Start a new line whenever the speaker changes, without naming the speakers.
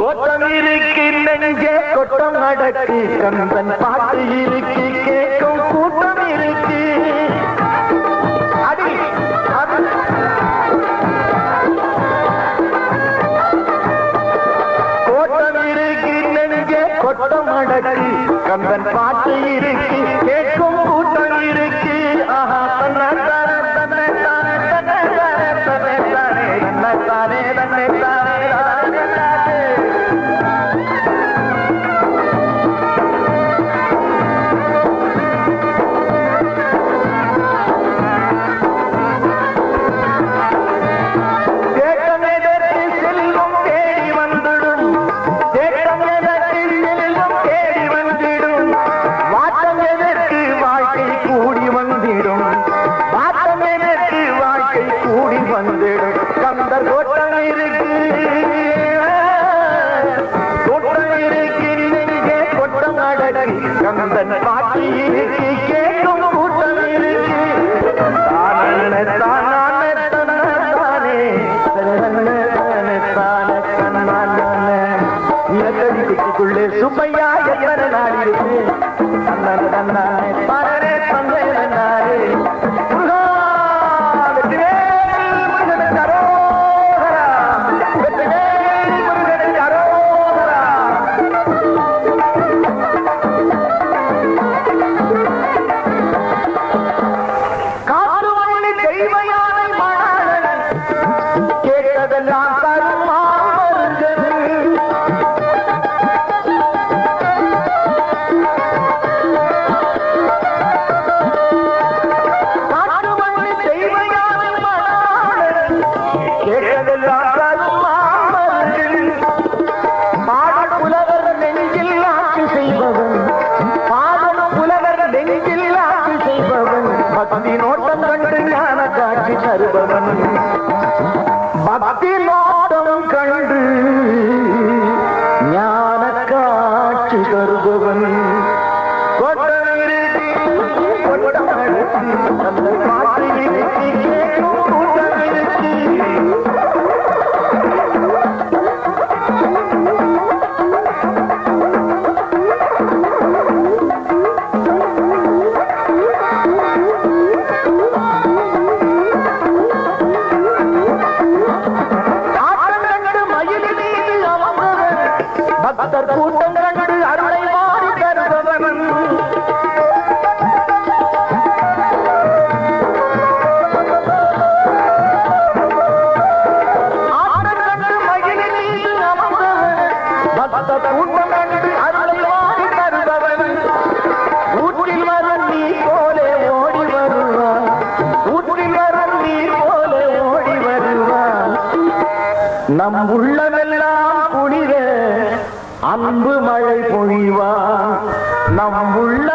கோட்டம் இருக்கு நெஞ்சே கொட்டம் நடக்கு கந்தன் பாட்டு இருக்கு கேட்கும் கூட்டம் இருக்கு அடி கோட்டம் இருக்கு நெஞ்சே கொட்டம் நடக்கு கந்தன் பாட்டு இருக்கு கேட்கும் கூட்டம் இருக்கு ஆஹா தன்னை தானே தன்னை தானே தன்னை தானே தன்னை தானே தன்னை தானே தன்னை தானே கந்தன் பாட்டி இருக்கு கேட்கும் கூட்டம் இருக்கு தானே தானே தானே தானே கண்ணானே நிலத்தடி குட்டிக்குள்ளே சுப்பையா எத்தனை நாள் இருக்கு தன்னானே தன்னானே பாரே தந்தே நாரே பக்தி நோட்டம் கண்டு ஞான காட்சி தருபவன் கொட்டம் இருக்கு கொட்டம் அந்த பாட்டு இருக்கு கேட்கும் கூட்டம் இருக்கு பக்தர் கூட்டம் கண்டு அருளை மாறி தருபவன் ஆட்டம் கண்டு மகிழ மீது அமர்ந்தவன் பக்தர் கூட்டம் கண்டு அருளை மாறி தருபவன் ஊற்றில் வரும் நீர் போலே ஓடி வருவான் ஊற்றில் வரும் நீர் போலே ஓடி வருவான் நம் உள்ளமெல்லாம் குளிர அன்பு மழை பொழிவான் நம் உள்ள